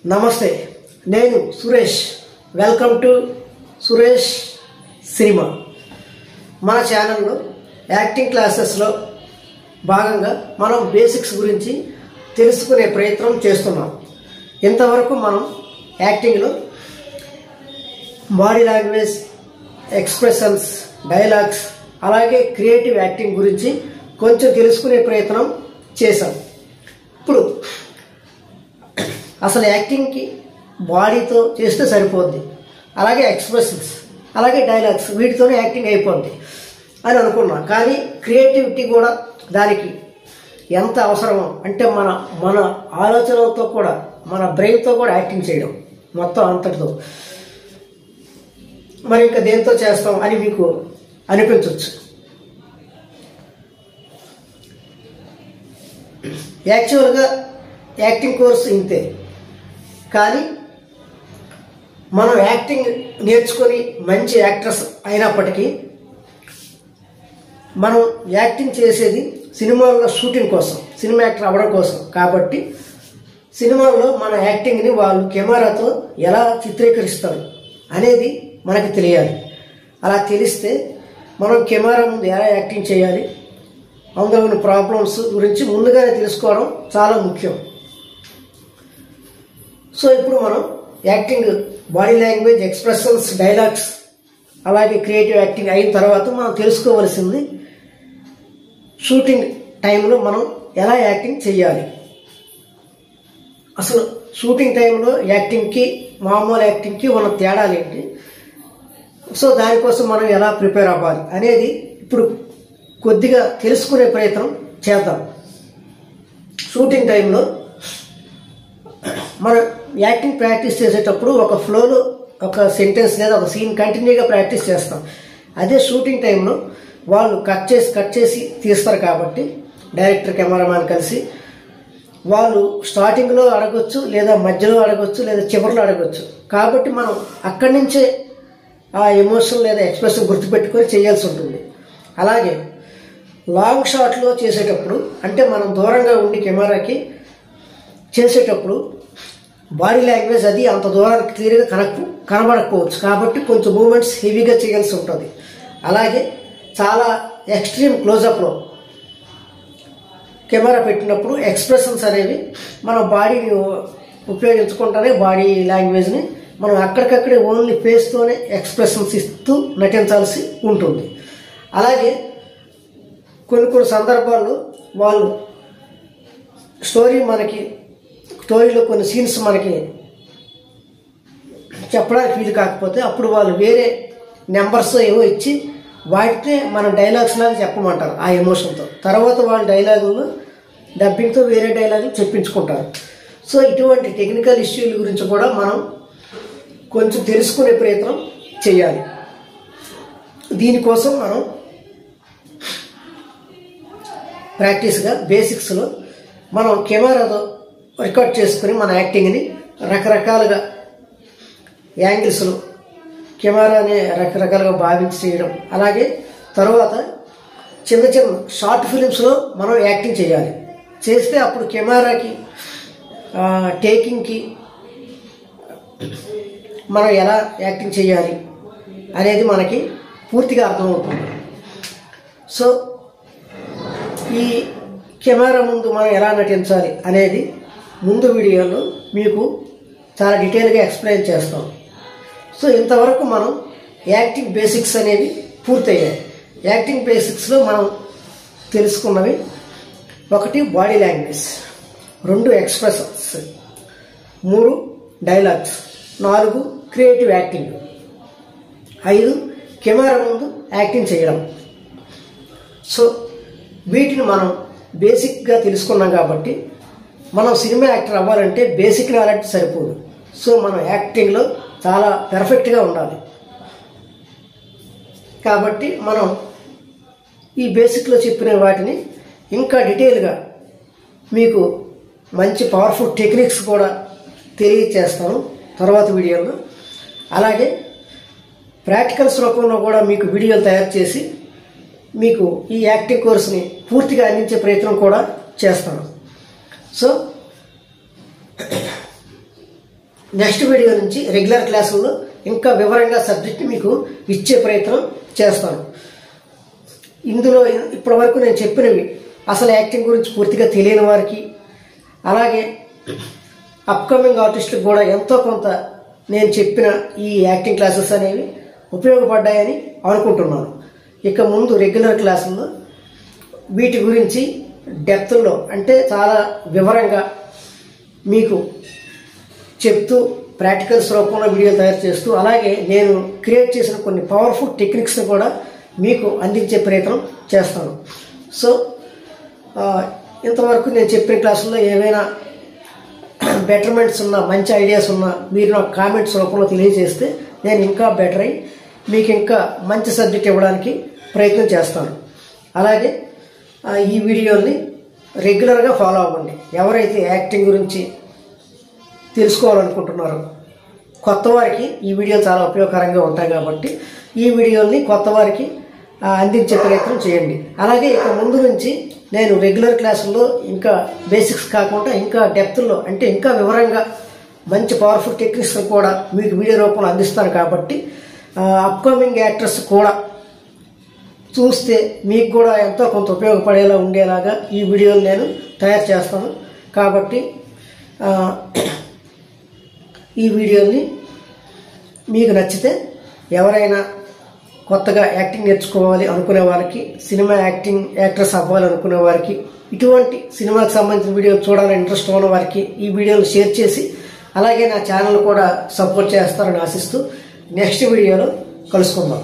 నమస్తే, నేను Suresh. Welcome to Suresh cinema. మన ఛానల్లో యాక్టింగ్ క్లాసెస్లో భాగంగా మనం బేసిక్స్ గురించి తెలుసుకునే ప్రయత్నం చేస్తున్నాం. ఇంతవరకు మనం యాక్టింగ్లో బాడీ లాంగ్వేజ్, ఎక్స్ప్రెషన్స్, డైలాగ్స్, అలాగే క్రియేటివ్ యాక్టింగ్ గురించి కొంచెం తెలుసుకునే ప్రయత్నం చేశాం. ఇప్పుడు అసలు యాక్టింగ్కి బాడీతో చేస్తే సరిపోద్ది, అలాగే ఎక్స్ప్రెషన్స్, అలాగే డైలాగ్స్, వీటితోనే యాక్టింగ్ అయిపోద్ది అని అనుకున్నా. కానీ క్రియేటివిటీ కూడా దానికి ఎంత అవసరమో, అంటే మన ఆలోచనలతో కూడా, మన బ్రెయిన్తో కూడా యాక్టింగ్ చేయడం మొత్తం అంతటితో, మరి ఇంకా దేంతో చేస్తాం అని మీకు అనిపించవచ్చు. యాక్చువల్గా యాక్టింగ్ కోర్సు ఇంతే. కానీ మనం యాక్టింగ్ నేర్చుకొని మంచి యాక్టర్స్ అయినప్పటికీ మనం యాక్టింగ్ చేసేది సినిమాల్లో షూటింగ్ కోసం, సినిమా యాక్టర్ అవ్వడం కోసం. కాబట్టి సినిమాల్లో మన యాక్టింగ్ని వాళ్ళు కెమెరాతో ఎలా చిత్రీకరిస్తారు అనేది మనకి తెలియాలి. అలా తెలిస్తే మనం కెమెరా ముందు ఎలా యాక్టింగ్ చేయాలి, అందులో ఉన్న ప్రాబ్లమ్స్ గురించి ముందుగానే తెలుసుకోవడం చాలా ముఖ్యం. సో ఇప్పుడు మనం acting, body language, expressions, dialogues, అలాగే క్రియేటివ్ యాక్టింగ్ అయిన తర్వాత మనం తెలుసుకోవలసింది షూటింగ్ టైంలో మనం ఎలా యాక్టింగ్ చేయాలి. అసలు షూటింగ్ టైంలో యాక్టింగ్కి మామూలు యాక్టింగ్కి ఉన్న తేడాలు ఏంటి, సో దానికోసం మనం ఎలా ప్రిపేర్ అవ్వాలి అనేది ఇప్పుడు కొద్దిగా తెలుసుకునే ప్రయత్నం చేద్దాం. షూటింగ్ టైంలో మనం యాక్టింగ్ ప్రాక్టీస్ చేసేటప్పుడు ఒక ఫ్లోలో ఒక సెంటెన్స్ లేదా ఒక సీన్ కంటిన్యూగా ప్రాక్టీస్ చేస్తాం. అదే షూటింగ్ టైంలో వాళ్ళు కట్ చేసి తీస్తారు. కాబట్టి డైరెక్టర్, కెమెరామ్యాన్ కలిసి వాళ్ళు స్టార్టింగ్లో అడగొచ్చు, లేదా మధ్యలో అడగొచ్చు, లేదా చివరిలో అడగొచ్చు. కాబట్టి మనం అక్కడి నుంచే ఆ ఎమోషన్ లేదా ఎక్స్ప్రెషన్ గుర్తుపెట్టుకొని చేయాల్సి ఉంటుంది. అలాగే లాంగ్ షాట్లో చేసేటప్పుడు, అంటే మనం దూరంగా ఉండి కెమెరాకి చేసేటప్పుడు బాడీ లాంగ్వేజ్ అది అంత దూరానికి క్లియర్గా కనబడకపోవచ్చు. కాబట్టి కొంచెం మూమెంట్స్ హెవీగా చేయాల్సి ఉంటుంది. అలాగే చాలా ఎక్స్ట్రీమ్ క్లోజప్లో కెమెరా పెట్టినప్పుడు ఎక్స్ప్రెషన్స్ అనేవి మన బాడీని ఉపయోగించుకుంటూనే బాడీ లాంగ్వేజ్ని మనం అక్కడికక్కడే ఓన్లీ ఫేస్తోనే ఎక్స్ప్రెషన్స్ ఇస్తూ నటించాల్సి ఉంటుంది. అలాగే కొన్ని సందర్భాల్లో వాళ్ళు స్టోరీలో కొన్ని సీన్స్ మనకి చెప్పడానికి వీలు కాకపోతే అప్పుడు వాళ్ళు వేరే నెంబర్స్ ఏవో ఇచ్చి వాటినే మన డైలాగ్స్ లాగా చెప్పమంటారు ఆ ఎమోషన్తో. తర్వాత వాళ్ళ డైలాగులు డబ్బింగ్తో వేరే డైలాగులు చెప్పించుకుంటారు. సో ఇటువంటి టెక్నికల్ ఇష్యూల గురించి కూడా మనం కొంచెం తెలుసుకునే ప్రయత్నం చేయాలి. దీనికోసం మనం ప్రాక్టీస్గా బేసిక్స్లో మనం కెమెరాతో రికార్డ్ చేసుకుని మన యాక్టింగ్ని రకరకాలుగా యాంగిల్స్లో కెమెరాని రకరకాలుగా భావించి చేయడం. అలాగే తర్వాత చిన్న షార్ట్ ఫిలిమ్స్లో మనం యాక్టింగ్ చేయాలి. చేస్తే అప్పుడు కెమెరాకి టేకింగ్కి మనం ఎలా యాక్టింగ్ చేయాలి అనేది మనకి పూర్తిగా అర్థమవుతుంది. సో ఈ కెమెరా ముందు మనం ఎలా నటించాలి అనేది ముందు వీడియోలో మీకు చాలా డీటెయిల్గా ఎక్స్ప్లెయిన్ చేస్తాం. సో ఇంతవరకు మనం యాక్టింగ్ బేసిక్స్ అనేవి పూర్తయ్యాయి. యాక్టింగ్ బేసిక్స్లో మనం తెలుసుకున్నవి: 1 body language, 2 expressions, 3 dialogues, 4 creative acting, 5 camera ముందు యాక్టింగ్ చేయడం. సో వీటిని మనం బేసిక్గా తెలుసుకున్నాం. కాబట్టి మనం సినిమా యాక్టర్ అవ్వాలంటే బేసిక్ నాలెడ్జ్ సరిపోదు. సో మనం యాక్టింగ్లో చాలా పెర్ఫెక్ట్గా ఉండాలి. కాబట్టి మనం ఈ బేసిక్లో చెప్పిన వాటిని ఇంకా డీటెయిల్గా మీకు మంచి పవర్ఫుల్ టెక్నిక్స్ కూడా తెలియచేస్తాను తర్వాత వీడియోలో. అలాగే ప్రాక్టికల్స్ రూపంలో కూడా మీకు వీడియోలు తయారు చేసి మీకు ఈ యాక్టింగ్ కోర్సుని పూర్తిగా అందించే ప్రయత్నం కూడా చేస్తాను. సో నెక్స్ట్ వీడియో నుంచి రెగ్యులర్ క్లాసుల్లో ఇంకా వివరంగా సబ్జెక్ట్ మీకు ఇచ్చే ప్రయత్నం చేస్తాను. ఇందులో ఇప్పటి వరకు నేను చెప్పినవి అసలు యాక్టింగ్ గురించి పూర్తిగా తెలియని వారికి, అలాగే అప్కమింగ్ ఆర్టిస్టులకు కూడా ఎంతో కొంత నేను చెప్పిన ఈ యాక్టింగ్ క్లాసెస్ అనేవి ఉపయోగపడ్డాయని అనుకుంటున్నాను. ఇక ముందు రెగ్యులర్ క్లాసుల్లో వీటి గురించి డెప్త్లో అంటే చాలా వివరంగా మీకు చెప్తూ ప్రాక్టికల్స్ రూపంలో వీడియోలు తయారు చేస్తూ, అలాగే నేను క్రియేట్ చేసిన కొన్ని పవర్ఫుల్ టెక్నిక్స్ని కూడా మీకు అందించే ప్రయత్నం చేస్తాను. సో ఇంతవరకు నేను చెప్పిన క్లాసుల్లో ఏవైనా బెటర్మెంట్స్ ఉన్నా, మంచి ఐడియాస్ ఉన్నా మీరు నాకు కామెంట్స్ రూపంలో తెలియజేస్తే నేను ఇంకా బెటర్ అయ్యి మీకు ఇంకా మంచి సబ్జెక్ట్ ఇవ్వడానికి ప్రయత్నం చేస్తాను. అలాగే ఈ వీడియోని రెగ్యులర్గా ఫాలో అవ్వండి. ఎవరైతే యాక్టింగ్ గురించి తెలుసుకోవాలనుకుంటున్నారో కొత్త వారికి ఈ వీడియో చాలా ఉపయోగకరంగా ఉంటాయి కాబట్టి ఈ వీడియోని కొత్త వారికి అందించే ప్రయత్నం చేయండి. అలాగే ఇక ముందు నుంచి నేను రెగ్యులర్ క్లాసుల్లో ఇంకా బేసిక్స్ కాకుండా ఇంకా డెప్త్లో అంటే ఇంకా వివరంగా మంచి పవర్ఫుల్ టెక్నిక్స్ కూడా మీకు వీడియో రూపంలో అందిస్తాను కాబట్టి అప్కమింగ్ యాక్టర్స్ కూడా చూస్తే మీకు కూడా ఎంతో కొంత ఉపయోగపడేలా ఉండేలాగా ఈ వీడియోలు నేను తయారు చేస్తాను. కాబట్టి ఈ వీడియోని మీకు నచ్చితే ఎవరైనా కొత్తగా యాక్టింగ్ నేర్చుకోవాలి అనుకునే వారికి, సినిమా యాక్టర్స్ అవ్వాలి అనుకునే వారికి, ఇటువంటి సినిమాకి సంబంధించిన వీడియోలు చూడాలని ఇంట్రెస్ట్ ఉన్న వారికి ఈ వీడియోలు షేర్ చేసి అలాగే నా ఛానల్ కూడా సపోర్ట్ చేస్తారని ఆశిస్తూ నెక్స్ట్ వీడియోలో కలుసుకుందాం.